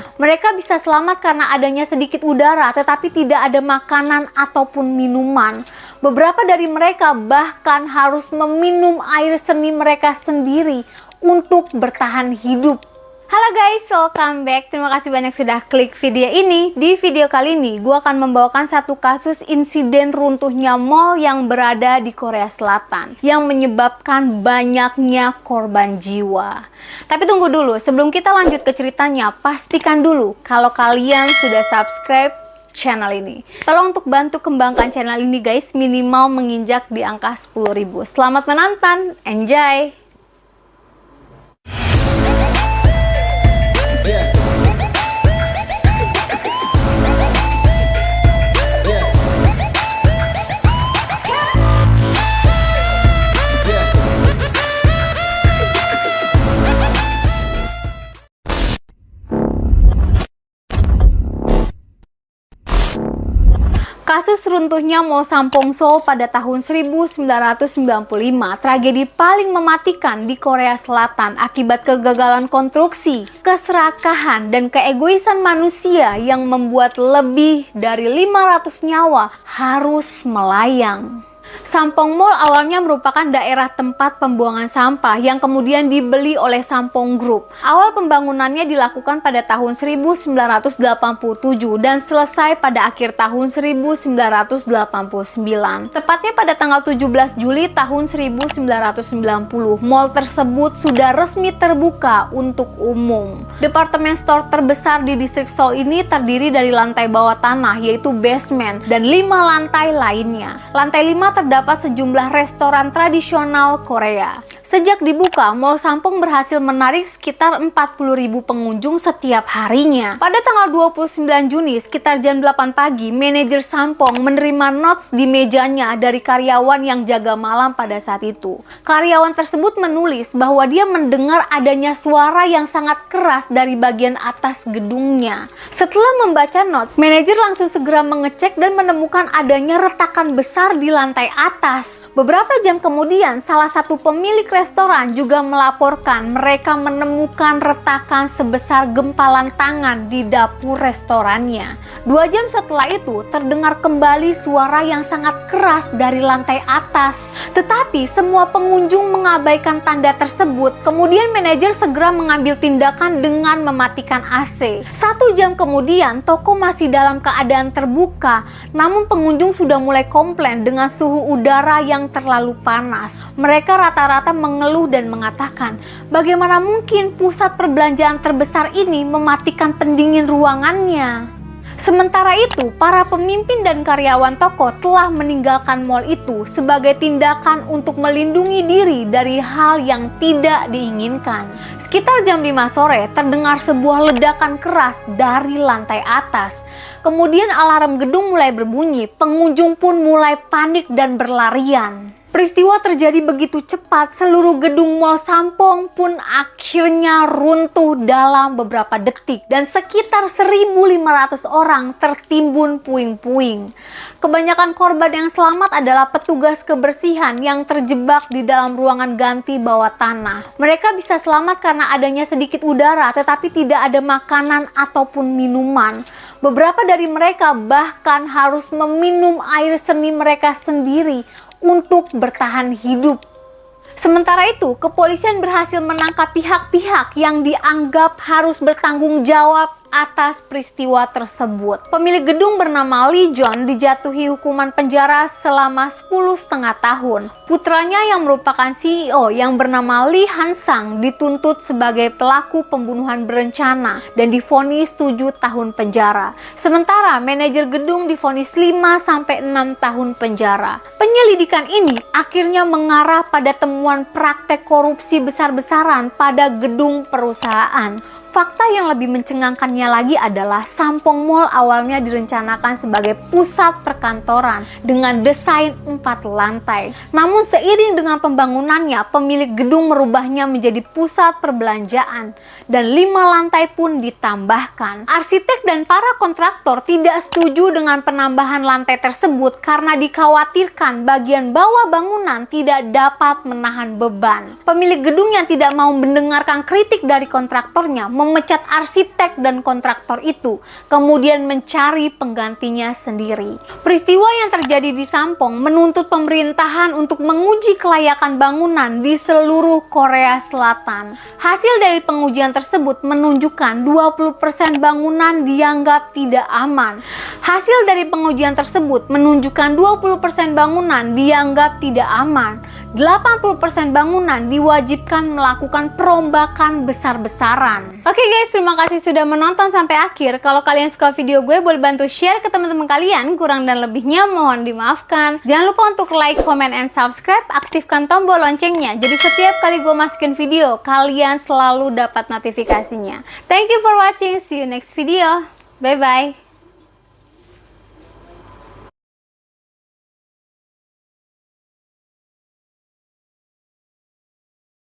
tanah. Mereka bisa selamat karena adanya sedikit udara, tetapi tidak ada makanan ataupun minuman. Beberapa dari mereka bahkan harus meminum air seni mereka sendiri untuk bertahan hidup. Halo guys, welcome back. Terima kasih banyak sudah klik video ini. Di video kali ini, gue akan membawakan satu kasus insiden runtuhnya mall yang berada di Korea Selatan yang menyebabkan banyaknya korban jiwa. Tapi tunggu dulu, sebelum kita lanjut ke ceritanya, pastikan dulu kalau kalian sudah subscribe channel ini. Tolong untuk bantu kembangkan channel ini guys, minimal menginjak di angka 10.000. Selamat menonton, enjoy! Kasus runtuhnya Mall Sampong Seoul pada tahun 1995, tragedi paling mematikan di Korea Selatan akibat kegagalan konstruksi, keserakahan, dan keegoisan manusia yang membuat lebih dari 500 nyawa harus melayang. Sampong Mall awalnya merupakan daerah tempat pembuangan sampah yang kemudian dibeli oleh Sampong Group. Awal pembangunannya dilakukan pada tahun 1987 dan selesai pada akhir tahun 1989. Tepatnya pada tanggal 17 Juli tahun 1990, mall tersebut sudah resmi terbuka untuk umum. Departemen store terbesar di distrik Seoul ini terdiri dari lantai bawah tanah, yaitu basement, dan 5 lantai lainnya. Lantai 5 terdapat sejumlah restoran tradisional Korea. Sejak dibuka, Mall Sampong berhasil menarik sekitar 40.000 pengunjung setiap harinya. Pada tanggal 29 Juni, sekitar jam 8 pagi, manajer Sampong menerima notes di mejanya dari karyawan yang jaga malam pada saat itu. Karyawan tersebut menulis bahwa dia mendengar adanya suara yang sangat keras dari bagian atas gedungnya. Setelah membaca notes, manajer langsung segera mengecek dan menemukan adanya retakan besar di lantai atas. Beberapa jam kemudian, salah satu pemilik restoran juga melaporkan mereka menemukan retakan sebesar gempalan tangan di dapur restorannya. 2 jam setelah itu, terdengar kembali suara yang sangat keras dari lantai atas. Tetapi semua pengunjung mengabaikan tanda tersebut. Kemudian manajer segera mengambil tindakan dengan mematikan AC. 1 jam kemudian, toko masih dalam keadaan terbuka, namun pengunjung sudah mulai komplain dengan suhu udara yang terlalu panas. Mereka rata-rata mengeluh dan mengatakan, bagaimana mungkin pusat perbelanjaan terbesar ini mematikan pendingin ruangannya? Sementara itu, para pemimpin dan karyawan toko telah meninggalkan mall itu sebagai tindakan untuk melindungi diri dari hal yang tidak diinginkan. Sekitar jam 5 sore, terdengar sebuah ledakan keras dari lantai atas. Kemudian alarm gedung mulai berbunyi, pengunjung pun mulai panik dan berlarian. Peristiwa terjadi begitu cepat, seluruh gedung Mall Sampong pun akhirnya runtuh dalam beberapa detik dan sekitar 1.500 orang tertimbun puing-puing. Kebanyakan korban yang selamat adalah petugas kebersihan yang terjebak di dalam ruangan ganti bawah tanah. Mereka bisa selamat karena adanya sedikit udara, tetapi tidak ada makanan ataupun minuman. Beberapa dari mereka bahkan harus meminum air seni mereka sendiri untuk bertahan hidup. Sementara itu, kepolisian berhasil menangkap pihak-pihak yang dianggap harus bertanggung jawab atas peristiwa tersebut. Pemilik gedung bernama Lee John dijatuhi hukuman penjara selama 10,5 tahun. Putranya yang merupakan CEO yang bernama Lee Han-sang dituntut sebagai pelaku pembunuhan berencana dan divonis 7 tahun penjara. Sementara manajer gedung divonis 5-6 tahun penjara. Penyelidikan ini akhirnya mengarah pada temuan praktek korupsi besar-besaran pada gedung perusahaan. Fakta yang lebih mencengangkannya lagi adalah Sampong Mall awalnya direncanakan sebagai pusat perkantoran dengan desain 4 lantai. Namun seiring dengan pembangunannya, pemilik gedung merubahnya menjadi pusat perbelanjaan dan 5 lantai pun ditambahkan. Arsitek dan para kontraktor tidak setuju dengan penambahan lantai tersebut karena dikhawatirkan bagian bawah bangunan tidak dapat menahan beban. Pemilik gedung yang tidak mau mendengarkan kritik dari kontraktornya memecat arsitek dan kontraktor itu, kemudian mencari penggantinya sendiri. Peristiwa yang terjadi di Sampong menuntut pemerintahan untuk menguji kelayakan bangunan di seluruh Korea Selatan. Hasil dari pengujian tersebut menunjukkan 20% bangunan dianggap tidak aman. Hasil dari pengujian tersebut menunjukkan 20% bangunan dianggap tidak aman. 80% bangunan diwajibkan melakukan perombakan besar-besaran. Oke guys, terima kasih sudah menonton sampai akhir. Kalau kalian suka video gue, boleh bantu share ke teman-teman kalian. Kurang dan lebihnya mohon dimaafkan. Jangan lupa untuk like, comment, and subscribe. Aktifkan tombol loncengnya. Jadi setiap kali gue masukin video, kalian selalu dapat notifikasinya. Thank you for watching. See you next video. Bye-bye.